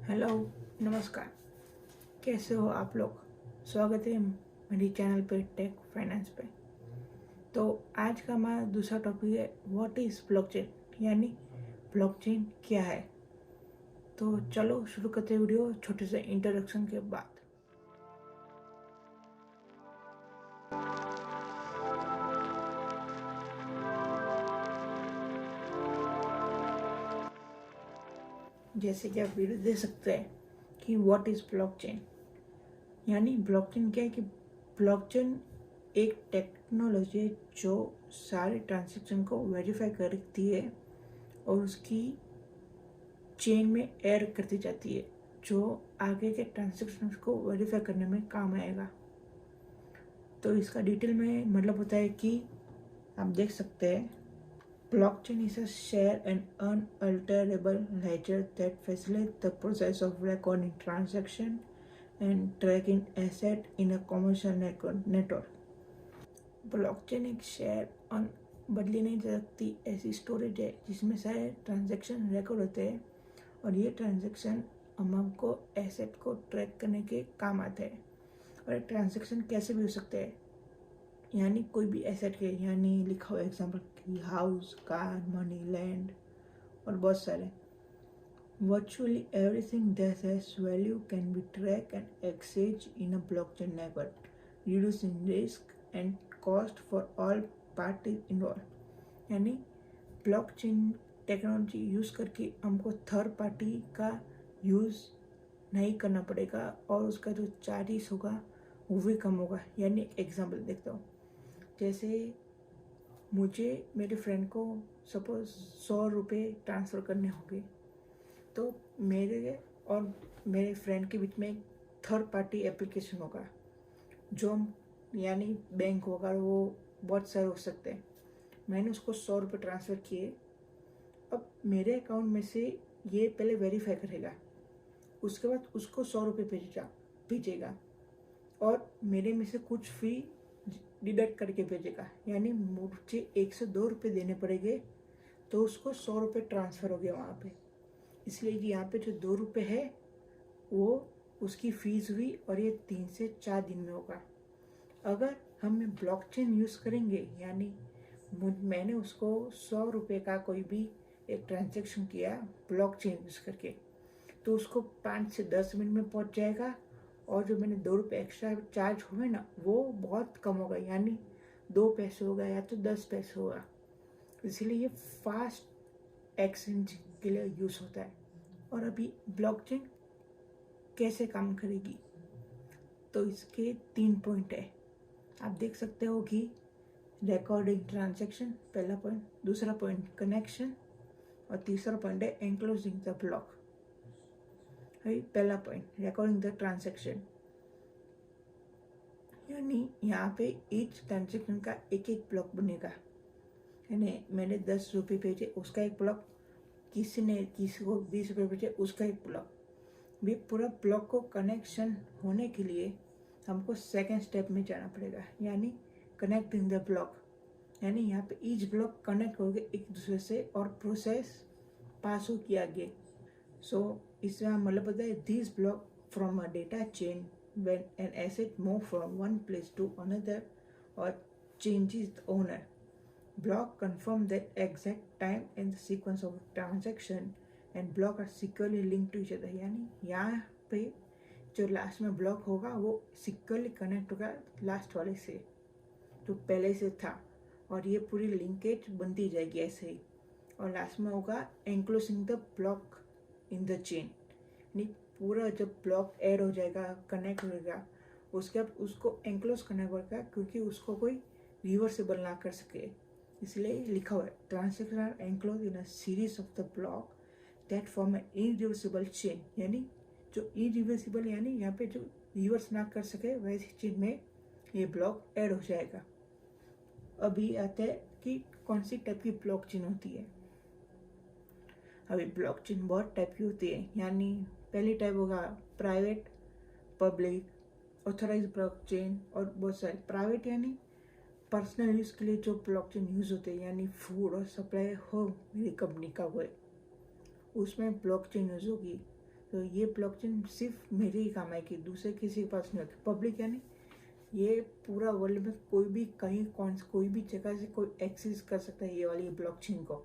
Hello, नमस्कार। कैसे हो आप लोग? स्वागत है मेरी चैनल पे टेक फाइनेंस पे। तो आज का हमारा दूसरा टॉपिक है व्हाट इज़ ब्लॉकचेन, यानी ब्लॉकचेन क्या है। तो चलो शुरू करते हैं वीडियो छोटे से इंट्रोडक्शन के बाद। जैसे कि आप वीडियो देख सकते हैं कि व्हाट इज़ ब्लॉकचेन, यानी ब्लॉकचेन क्या है कि ब्लॉकचेन एक टेक्नोलॉजी है जो सारे ट्रांजेक्शन को वेरीफाई करती है और उसकी चेन में ऐड करती जाती है, जो आगे के ट्रांजेक्शन को वेरीफाई करने में काम आएगा। तो इसका डिटेल में मतलब होता है कि आप देख सकते हैं, blockchain is a share and unalterable ledger that facilitate the process of recording transaction and tracking asset in a commercial network. Blockchain एक शेयर और बदली नहीं जा सकती ऐसी स्टोरेज है जिसमें सारे ट्रांजैक्शन रिकॉर्ड होते हैं और ये ट्रांजैक्शन अमाउंट को एसेट को ट्रैक करने के काम आते हैं। और ये ट्रांजैक्शन कैसे भी हो सकते हैं, यानी कोई भी एसेट के, यानी लिखा हुआ एग्जांपल की हाउस, कार, मनी, लैंड और बहुत सारे। Virtually everything that has value can be tracked and accessed in a blockchain network, reducing risk and cost for all parties involved. यानी ब्लॉकचेन टेक्नोलॉजी यूज़ करके हमको थर्ड पार्टी का use नहीं करना पड़ेगा और उसका जो चार्जेस होगा वो भी कम होगा। यानी एक एग्जांपल देखता हूँ, जैसे मुझे मेरे फ्रेंड को सपोज 100 रुपये ट्रांसफ़र करने होंगे, तो मेरे और मेरे फ्रेंड के बीच में एक थर्ड पार्टी एप्लीकेशन होगा जो यानी बैंक होगा, वो बहुत सारे हो सकते हैं। मैंने उसको 100 रुपये ट्रांसफ़र किए। अब मेरे अकाउंट में से ये पहले वेरीफाई करेगा, उसके बाद उसको 100 रुपये भेजेगा और मेरे में से कुछ फ़ी डिडक्ट करके भेजेगा, यानी मुझे 102 रुपये देने पड़ेंगे, तो उसको 100 रुपये ट्रांसफ़र हो गया वहाँ पे। इसलिए कि यहाँ पे जो 2 रुपये है वो उसकी फ़ीस हुई और ये 3 से 4 दिन में होगा। अगर हम ब्लॉकचेन यूज़ करेंगे, यानी मैंने उसको 100 रुपये का कोई भी एक ट्रांजैक्शन किया ब्लॉकचेन यूज़ करके, तो उसको 5 से 10 मिनट में पहुंच जाएगा और जो मैंने 2 रुपये एक्स्ट्रा चार्ज हुए ना, वो बहुत कम होगा, यानी 2 पैसे होगा या तो 10 पैसे होगा। इसलिए ये फास्ट एक्सचेंज के लिए यूज़ होता है। और अभी ब्लॉकचेन कैसे काम करेगी, तो इसके 3 पॉइंट है। आप देख सकते हो कि रिकॉर्डिंग ट्रांजैक्शन पहला पॉइंट, दूसरा पॉइंट कनेक्शन और तीसरा पॉइंट है एनक्लोजिंग द ब्लॉक। अभी पहला पॉइंट रिकॉर्डिंग द ट्रांजैक्शन, यानी यहाँ पे ईच ट्रांजैक्शन का एक एक ब्लॉक बनेगा। यानी मैंने 10 रुपये भेजे, उसका एक ब्लॉक, किसी ने किसी को 20 रुपये भेजे, उसका एक ब्लॉक। भी पूरा ब्लॉक को कनेक्शन होने के लिए हमको सेकेंड स्टेप में जाना पड़ेगा, यानी कनेक्टिंग द ब्लॉक। यानी यहाँ पे ईच ब्लॉक कनेक्ट हो गए एक दूसरे से और प्रोसेस पास हो किया आगे। सो इसका मतलब होता है this block from a data chain when an asset move from one place to another or changes the owner. Block confirm the exact time and the sequence of transaction and block are securely linked to each other. यानी यहाँ पे जो last में block होगा वो securely connect होगा last वाले से जो पहले से था, और ये पूरी लिंकेज बनती जाएगी ऐसे ही। और लास्ट में होगा enclosing the block in the chain, यानी पूरा जब ब्लॉक ऐड हो जाएगा, कनेक्ट होगा, उसके बाद उसको एनक्लोज करना पड़ेगा क्योंकि उसको कोई रिवर्सेबल ना कर सके। इसलिए लिखा हुआ है transaction are enclose in a series of the block that form an irreversible chain, यानी जो इरिवर्सिबल यानी यहाँ पे जो रिवर्स ना कर सके वैसी चेन में ये ब्लॉक ऐड हो जाएगा। अभी आता है कि कौन सी टाइप की ब्लॉकचेन होती है। अभी ब्लॉकचेन बहुत टाइप की होती है, यानी पहली टाइप होगा प्राइवेट, पब्लिक, ऑथराइज ब्लॉकचेन और बहुत सारे। प्राइवेट यानी पर्सनल यूज़ के लिए जो ब्लॉकचेन यूज़ होते हैं, यानी फूड और सप्लाई हो मेरी कंपनी का वो है, उसमें ब्लॉकचेन यूज़ होगी। तो ये ब्लॉकचेन सिर्फ मेरे ही काम आएगी, दूसरे किसी के पास नहीं होगी। पब्लिक यानी ये पूरा वर्ल्ड में कोई भी कहीं कोई भी जगह से कोई एक्सेस कर सकता है ये वाली ब्लॉकचेन को।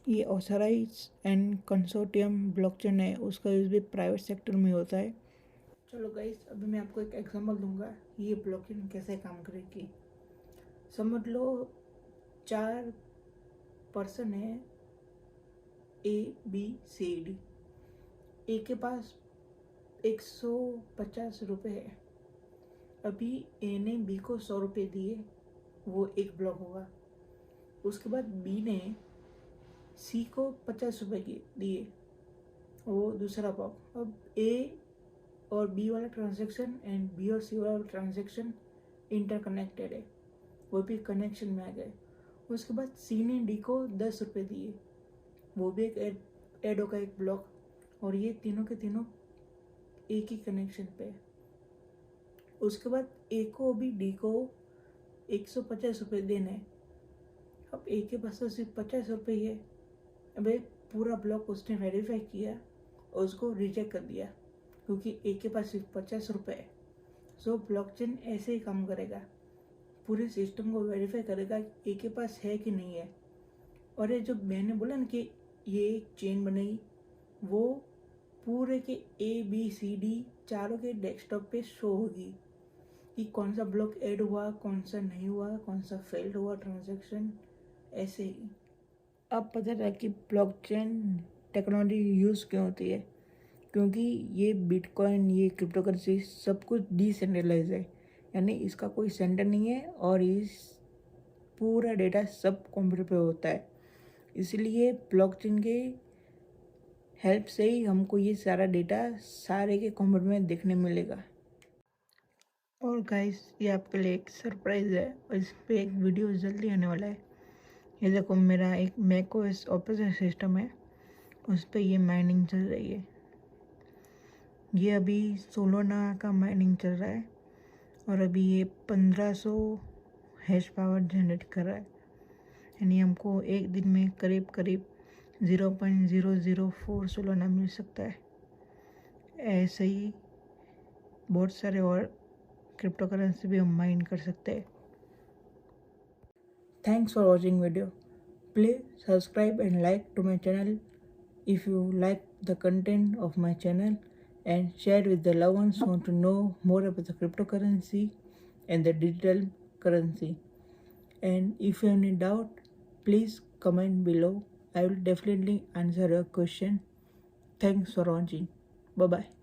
ये ऑथराइज एंड कंसोर्टियम ब्लॉकचेन है, उसका यूज भी प्राइवेट सेक्टर में होता है। चलो गाइस, अभी मैं आपको एक एग्जांपल दूंगा ये ब्लॉकचेन कैसे काम करेगी। समझ लो 4 पर्सन है, ABCD। ए के पास 150 रुपये है। अभी ए ने बी को 100 रुपये दिए, वो एक ब्लॉक होगा। उसके बाद बी ने सी को 50 रुपये दिए, वो दूसरा ब्लॉक। अब ए और बी वाला ट्रांजैक्शन एंड बी और सी वाला ट्रांजैक्शन इंटरकनेक्टेड है, वो भी कनेक्शन में आ गए। उसके बाद सी ने डी को 10 रुपये दिए, वो भी एक ऐड होगा एक ब्लॉक, और ये तीनों के तीनों एक ही कनेक्शन पे है। उसके बाद ए को भी डी को 150 रुपये देने हैं। अब ए के पास तो सिर्फ 50 रुपये ही है। अब पूरा ब्लॉक उसने वेरीफाई किया और उसको रिजेक्ट कर दिया, क्योंकि ए के पास सिर्फ 50 रुपये है। सो ब्लॉकचेन ऐसे ही काम करेगा, पूरे सिस्टम को वेरीफाई करेगा ए के पास है कि नहीं है। और ये जो मैंने बोला ना कि ये एक चेन बनेगी, वो पूरे के ABCD चारों के डेस्कटॉप पे शो होगी कि कौन सा ब्लॉक ऐड हुआ, कौन सा नहीं हुआ, कौन सा फेल्ड हुआ ट्रांजैक्शन, ऐसे ही। अब पता चला कि ब्लॉकचेन टेक्नोलॉजी यूज़ क्यों होती है, क्योंकि ये बिटकॉइन, ये क्रिप्टो करेंसी सब कुछ डिसेंट्रलाइज है, यानी इसका कोई सेंटर नहीं है और इस पूरा डेटा सब कंप्यूटर पे होता है। इसलिए ब्लॉकचेन के हेल्प से ही हमको ये सारा डेटा सारे के कंप्यूटर में देखने मिलेगा। और गाइस, ये आपके लिए एक सरप्राइज़ है, और इस पर एक वीडियो जल्दी आने वाला है। ये देखो, मेरा एक मैकओएस ऑपरेटिंग सिस्टम है, उस पर ये माइनिंग चल रही है। ये अभी सोलोना का माइनिंग चल रहा है और अभी ये 1500 हैश पावर जनरेट कर रहा है, यानी हमको एक दिन में करीब 0.004 सोलोना मिल सकता है। ऐसे ही बहुत सारे और क्रिप्टो करेंसी भी हम माइन कर सकते हैं। Thanks for watching video. Please subscribe and like to my channel if you like the content of my channel, and share with the loved ones who want to know more about the cryptocurrency and the digital currency. And if you have any doubt, please comment below. I will definitely answer your question. Thanks for watching. Bye bye.